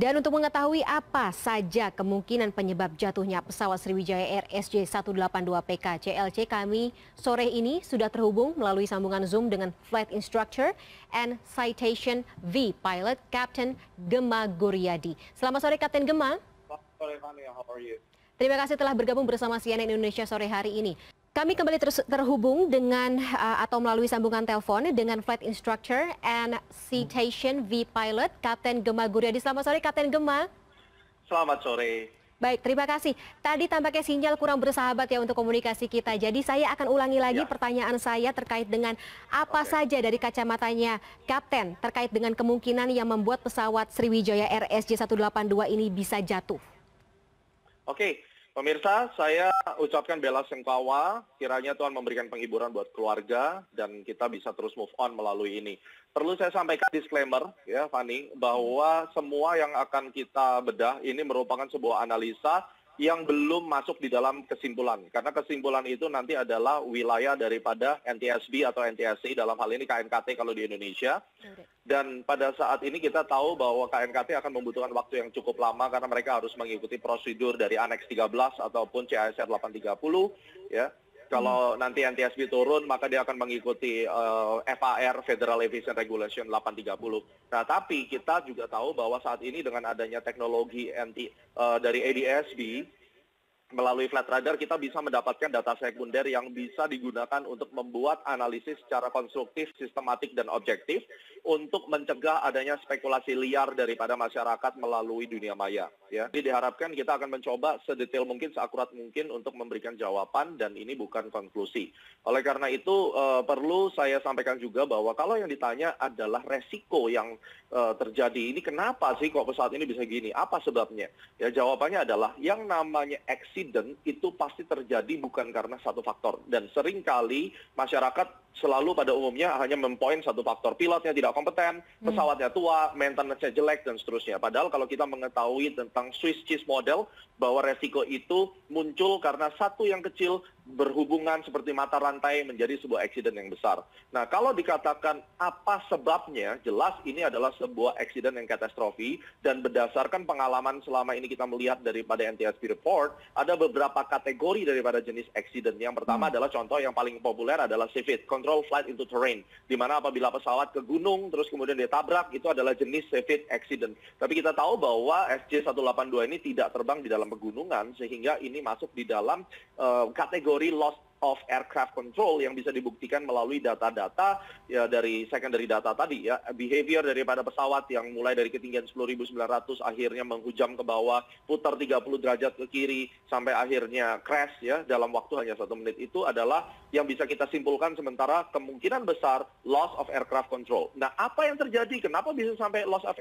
Dan untuk mengetahui apa saja kemungkinan penyebab jatuhnya pesawat Sriwijaya Air SJ182 PK CLC, kami sore ini sudah terhubung melalui sambungan Zoom dengan Flight Instructor and Citation V Pilot Captain Gema Guryadi. Selamat sore Kapten Gema. Selamat sore Fani, how are you? Terima kasih telah bergabung bersama CNN Indonesia sore hari ini. Kami kembali terhubung dengan atau melalui sambungan telepon dengan Flight Instructor and Citation V Pilot Kapten Gema Guryadi. Selamat sore Kapten Gema. Selamat sore. Baik, terima kasih. Tadi tampaknya sinyal kurang bersahabat ya untuk komunikasi kita. Jadi saya akan ulangi lagi pertanyaan saya terkait dengan apa saja dari kacamatanya Kapten terkait dengan kemungkinan yang membuat pesawat Sriwijaya Air SJ182 ini bisa jatuh. Oke. Pemirsa, saya ucapkan bela sungkawa, kiranya Tuhan memberikan penghiburan buat keluarga dan kita bisa terus move on melalui ini. Perlu saya sampaikan disclaimer ya Fani, bahwa semua yang akan kita bedah ini merupakan sebuah analisa yang belum masuk di dalam kesimpulan. Karena kesimpulan itu nanti adalah wilayah daripada NTSB atau NTSC, dalam hal ini KNKT kalau di Indonesia. Dan pada saat ini kita tahu bahwa KNKT akan membutuhkan waktu yang cukup lama karena mereka harus mengikuti prosedur dari Annex 13 ataupun CASR 830 ya. Kalau nanti NTSB turun, maka dia akan mengikuti FAR, Federal Aviation Regulation 830. Nah, tapi kita juga tahu bahwa saat ini dengan adanya teknologi dari ADSB, melalui flight radar kita bisa mendapatkan data sekunder yang bisa digunakan untuk membuat analisis secara konstruktif, sistematik, dan objektif untuk mencegah adanya spekulasi liar daripada masyarakat melalui dunia maya. Ya. Jadi diharapkan kita akan mencoba sedetail mungkin, seakurat mungkin untuk memberikan jawaban dan ini bukan konklusi. Oleh karena itu perlu saya sampaikan juga bahwa kalau yang ditanya adalah resiko yang terjadi, ini kenapa sih kok pesawat ini bisa gini? Apa sebabnya? Ya jawabannya adalah yang namanya accident itu pasti terjadi bukan karena satu faktor. Dan seringkali masyarakat selalu pada umumnya hanya mempoin satu faktor. Pilotnya tidak kompeten, pesawatnya tua, maintenance-nya jelek, dan seterusnya. Padahal kalau kita mengetahui tentang Swiss cheese model, bahwa resiko itu muncul karena satu yang kecil berhubungan seperti mata rantai menjadi sebuah accident yang besar. Nah, kalau dikatakan apa sebabnya, jelas ini adalah sebuah accident yang katastrofi, dan berdasarkan pengalaman selama ini kita melihat daripada NTSB report, ada beberapa kategori daripada jenis accident. Yang pertama adalah contoh yang paling populer adalah CFIT, Control Flight into Terrain, di mana apabila pesawat ke gunung, terus kemudian ditabrak, itu adalah jenis CFIT accident. Tapi kita tahu bahwa SJ182 ini tidak terbang di dalam pegunungan, sehingga ini masuk di dalam kategori loss of aircraft control yang bisa dibuktikan melalui data-data ya dari secondary data tadi ya, behavior daripada pesawat yang mulai dari ketinggian 10.900 akhirnya menghujam ke bawah, putar 30 derajat ke kiri sampai akhirnya crash ya dalam waktu hanya 1 menit, itu adalah yang bisa kita simpulkan sementara kemungkinan besar loss of aircraft control. Nah, apa yang terjadi? Kenapa bisa sampai loss of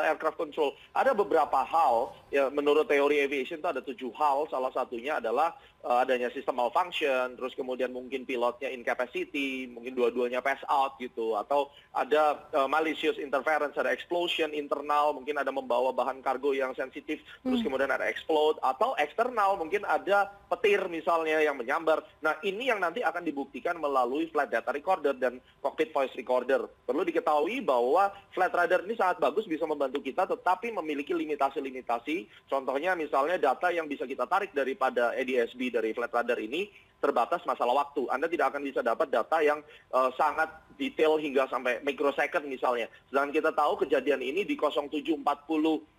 aircraft control? Ada beberapa hal ya, menurut teori aviation itu ada 7 hal. Salah satunya adalah adanya sistem malfunction, terus kemudian mungkin pilotnya incapacity, mungkin dua-duanya pass out gitu, atau ada malicious interference, ada explosion internal, mungkin ada membawa bahan kargo yang sensitif, terus kemudian ada explode, atau eksternal, mungkin ada petir misalnya yang menyambar. Nah, ini yang nanti akan dibuktikan melalui flight data recorder dan cockpit voice recorder. Perlu diketahui bahwa flight radar ini sangat bagus, bisa membantu kita, tetapi memiliki limitasi-limitasi. Contohnya misalnya data yang bisa kita tarik daripada ADSB dari flight radar ini terbatas masalah waktu. Anda tidak akan bisa dapat data yang sangat detail hingga sampai microsecond misalnya. Sedangkan kita tahu kejadian ini di 07.40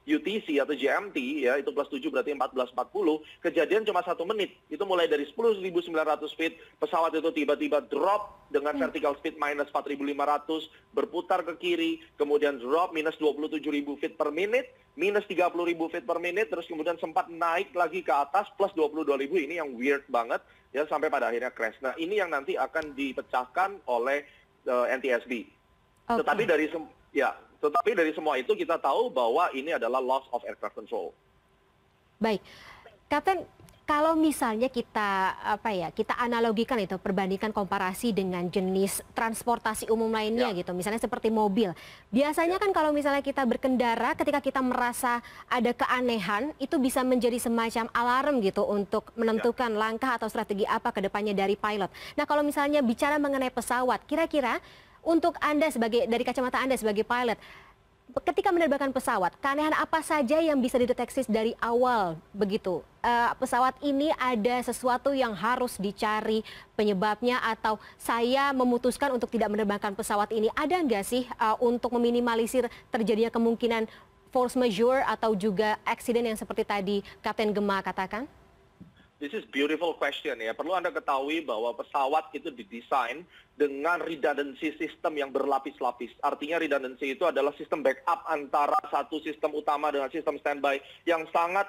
UTC atau GMT, ya itu plus 7 berarti 14.40, kejadian cuma 1 menit. Itu mulai dari 10.900 feet, pesawat itu tiba-tiba drop dengan vertical speed minus 4.500, berputar ke kiri, kemudian drop minus 27.000 feet per minute, minus 30.000 feet per minute, terus kemudian sempat naik lagi ke atas plus 22.000, ini yang weird banget, ya sampai pada akhirnya crash. Nah, ini yang nanti akan dipecahkan oleh NTSB. Okay. Tetapi dari semua itu kita tahu bahwa ini adalah loss of aircraft control. Baik, Kapten, kalau misalnya kita kita analogikan itu, perbandingkan komparasi dengan jenis transportasi umum lainnya gitu, misalnya seperti mobil. Biasanya kan kalau misalnya kita berkendara, ketika kita merasa ada keanehan, itu bisa menjadi semacam alarm gitu untuk menentukan langkah atau strategi apa ke depannya dari pilot. Nah, kalau misalnya bicara mengenai pesawat, kira-kira untuk Anda dari kacamata Anda sebagai pilot, ketika menerbangkan pesawat, keanehan apa saja yang bisa dideteksi dari awal begitu? Pesawat ini ada sesuatu yang harus dicari penyebabnya atau saya memutuskan untuk tidak menerbangkan pesawat ini. Ada nggak sih untuk meminimalisir terjadinya kemungkinan force majeure atau juga accident yang seperti tadi Kapten Gema katakan? This is beautiful question ya. Perlu Anda ketahui bahwa pesawat itu didesain dengan redundancy system yang berlapis-lapis. Artinya redundancy itu adalah sistem backup antara satu sistem utama dengan sistem standby yang sangat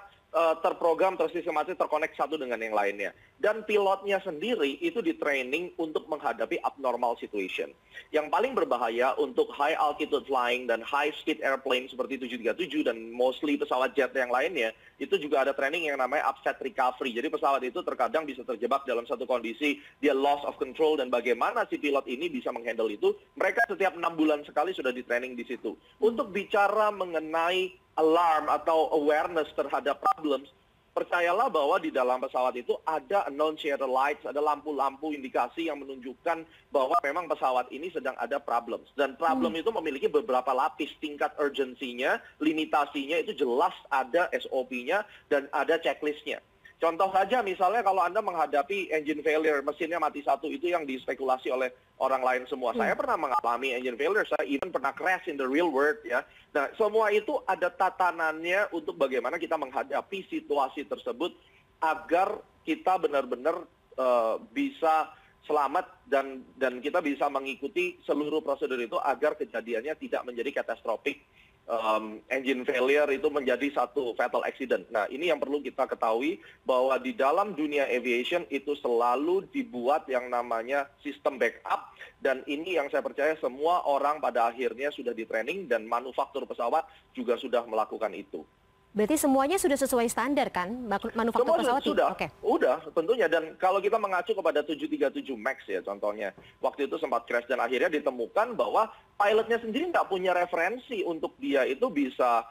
terprogram, tersistematis, terkonek satu dengan yang lainnya. Dan pilotnya sendiri itu di-training untuk menghadapi abnormal situation. Yang paling berbahaya untuk high altitude flying dan high speed airplane seperti 737 dan mostly pesawat jet yang lainnya, itu juga ada training yang namanya upset recovery. Jadi pesawat itu terkadang bisa terjebak dalam satu kondisi, dia loss of control, dan bagaimana si pilot ini bisa menghandle itu, mereka setiap 6 bulan sekali sudah di-training di situ. Untuk bicara mengenai alarm atau awareness terhadap problems, percayalah bahwa di dalam pesawat itu ada annunciator lights, ada lampu-lampu indikasi yang menunjukkan bahwa memang pesawat ini sedang ada problems. Dan problem itu memiliki beberapa lapis, tingkat urgensinya, limitasinya itu jelas ada SOP-nya dan ada checklist-nya. Contoh saja misalnya kalau Anda menghadapi engine failure, mesinnya mati satu, itu yang dispekulasi oleh orang lain semua. Saya pernah mengalami engine failure, saya even pernah crash in the real world ya. Nah, semua itu ada tatanannya untuk bagaimana kita menghadapi situasi tersebut agar kita benar-benar bisa selamat dan kita bisa mengikuti seluruh prosedur itu agar kejadiannya tidak menjadi katastrofik. Engine failure itu menjadi satu fatal accident. Nah, ini yang perlu kita ketahui bahwa di dalam dunia aviation itu selalu dibuat yang namanya sistem backup, dan ini yang saya percaya semua orang pada akhirnya sudah di-training dan manufaktur pesawat juga sudah melakukan itu. Berarti semuanya sudah sesuai standar kan, manufaktur pesawat? Sudah, udah tentunya. Dan kalau kita mengacu kepada 737 MAX ya contohnya, waktu itu sempat crash dan akhirnya ditemukan bahwa pilotnya sendiri nggak punya referensi untuk dia itu bisa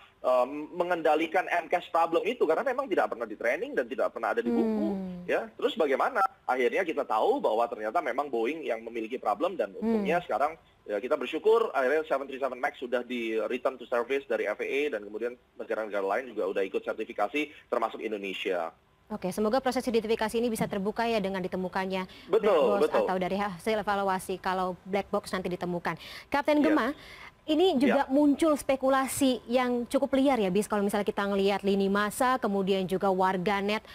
mengendalikan MCAS problem itu karena memang tidak pernah di-training dan tidak pernah ada di buku. Ya, terus bagaimana? Akhirnya kita tahu bahwa ternyata memang Boeing yang memiliki problem dan untungnya sekarang ya kita bersyukur akhirnya 737 MAX sudah di return to service dari FAA dan kemudian negara-negara lain juga udah ikut sertifikasi termasuk Indonesia. Oke, semoga proses identifikasi ini bisa terbuka ya dengan ditemukannya black box atau dari hasil evaluasi kalau black box nanti ditemukan. Kapten Gema, ini juga muncul spekulasi yang cukup liar ya, Bis, kalau misalnya kita ngelihat lini masa, kemudian juga warganet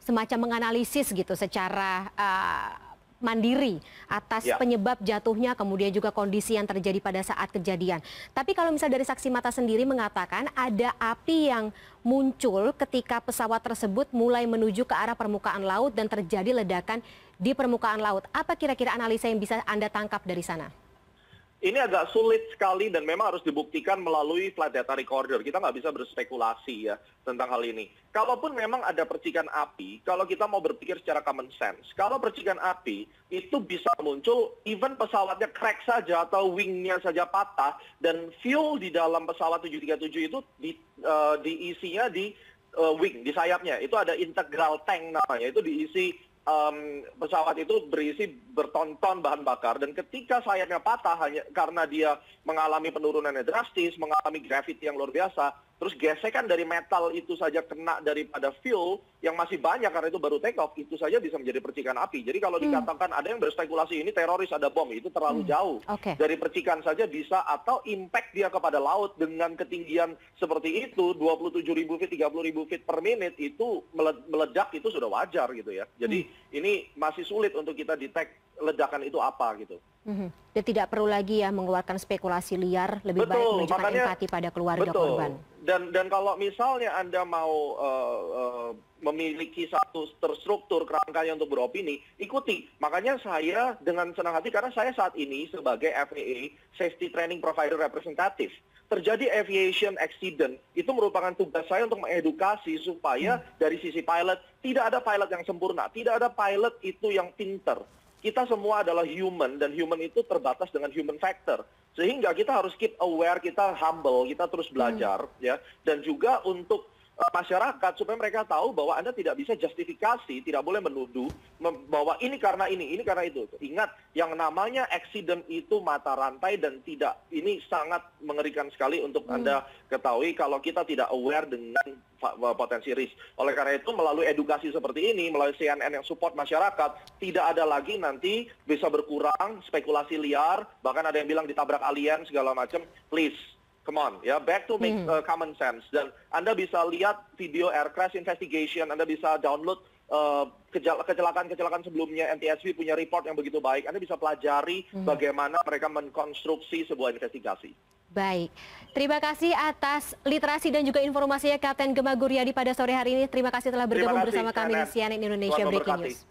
semacam menganalisis gitu secara mandiri atas penyebab jatuhnya, kemudian juga kondisi yang terjadi pada saat kejadian. Tapi kalau misalnya dari saksi mata sendiri mengatakan ada api yang muncul ketika pesawat tersebut mulai menuju ke arah permukaan laut dan terjadi ledakan di permukaan laut. Apa kira-kira analisa yang bisa Anda tangkap dari sana? Ini agak sulit sekali dan memang harus dibuktikan melalui flight data recorder. Kita nggak bisa berspekulasi ya tentang hal ini. Kalaupun memang ada percikan api, kalau kita mau berpikir secara common sense, kalau percikan api itu bisa muncul even pesawatnya crack saja atau wingnya saja patah dan fuel di dalam pesawat 737 itu diisinya di wing, di sayapnya. Itu ada integral tank namanya, itu diisi pesawat itu berisi berton-ton bahan bakar dan ketika sayapnya patah hanya karena dia mengalami penurunan yang drastis, mengalami gravity yang luar biasa, terus gesekan dari metal itu saja kena daripada fuel yang masih banyak karena itu baru take off, itu saja bisa menjadi percikan api. Jadi kalau dikatakan ada yang berspekulasi ini teroris, ada bom, itu terlalu jauh. Dari percikan saja bisa, atau impact dia kepada laut dengan ketinggian seperti itu, 27.000 feet, 30.000 feet per menit, itu meledak itu sudah wajar gitu ya. Jadi ini masih sulit untuk kita detect ledakan itu apa gitu. Dan tidak perlu lagi ya mengeluarkan spekulasi liar, lebih baik menunjukkan empati pada keluarga korban. Dan kalau misalnya Anda mau memiliki satu terstruktur kerangkanya untuk beropini, ikuti. Makanya saya dengan senang hati karena saya saat ini sebagai FAA Safety Training Provider Representative. Terjadi aviation accident, itu merupakan tugas saya untuk mengedukasi supaya dari sisi pilot, tidak ada pilot yang sempurna, tidak ada pilot itu yang pinter. Kita semua adalah human, dan human itu terbatas dengan human factor. Sehingga kita harus keep aware, kita humble, kita terus belajar, ya. Dan juga untuk masyarakat supaya mereka tahu bahwa Anda tidak bisa justifikasi, tidak boleh menuduh bahwa ini karena itu. Ingat, yang namanya accident itu mata rantai dan tidak, ini sangat mengerikan sekali untuk Anda ketahui kalau kita tidak aware dengan potensi risk. Oleh karena itu, melalui edukasi seperti ini, melalui CNN yang support masyarakat, tidak ada lagi nanti bisa berkurang spekulasi liar, bahkan ada yang bilang ditabrak alien segala macam. Please, come on, ya, back to make common sense. Dan Anda bisa lihat video air crash investigation, Anda bisa download kecelakaan-kecelakaan sebelumnya, NTSB punya report yang begitu baik. Anda bisa pelajari bagaimana mereka mengkonstruksi sebuah investigasi. Baik, terima kasih atas literasi dan juga informasinya Kapten Gemma Guryadi pada sore hari ini. Terima kasih telah bergabung bersama kami di CNN Indonesia Breaking News.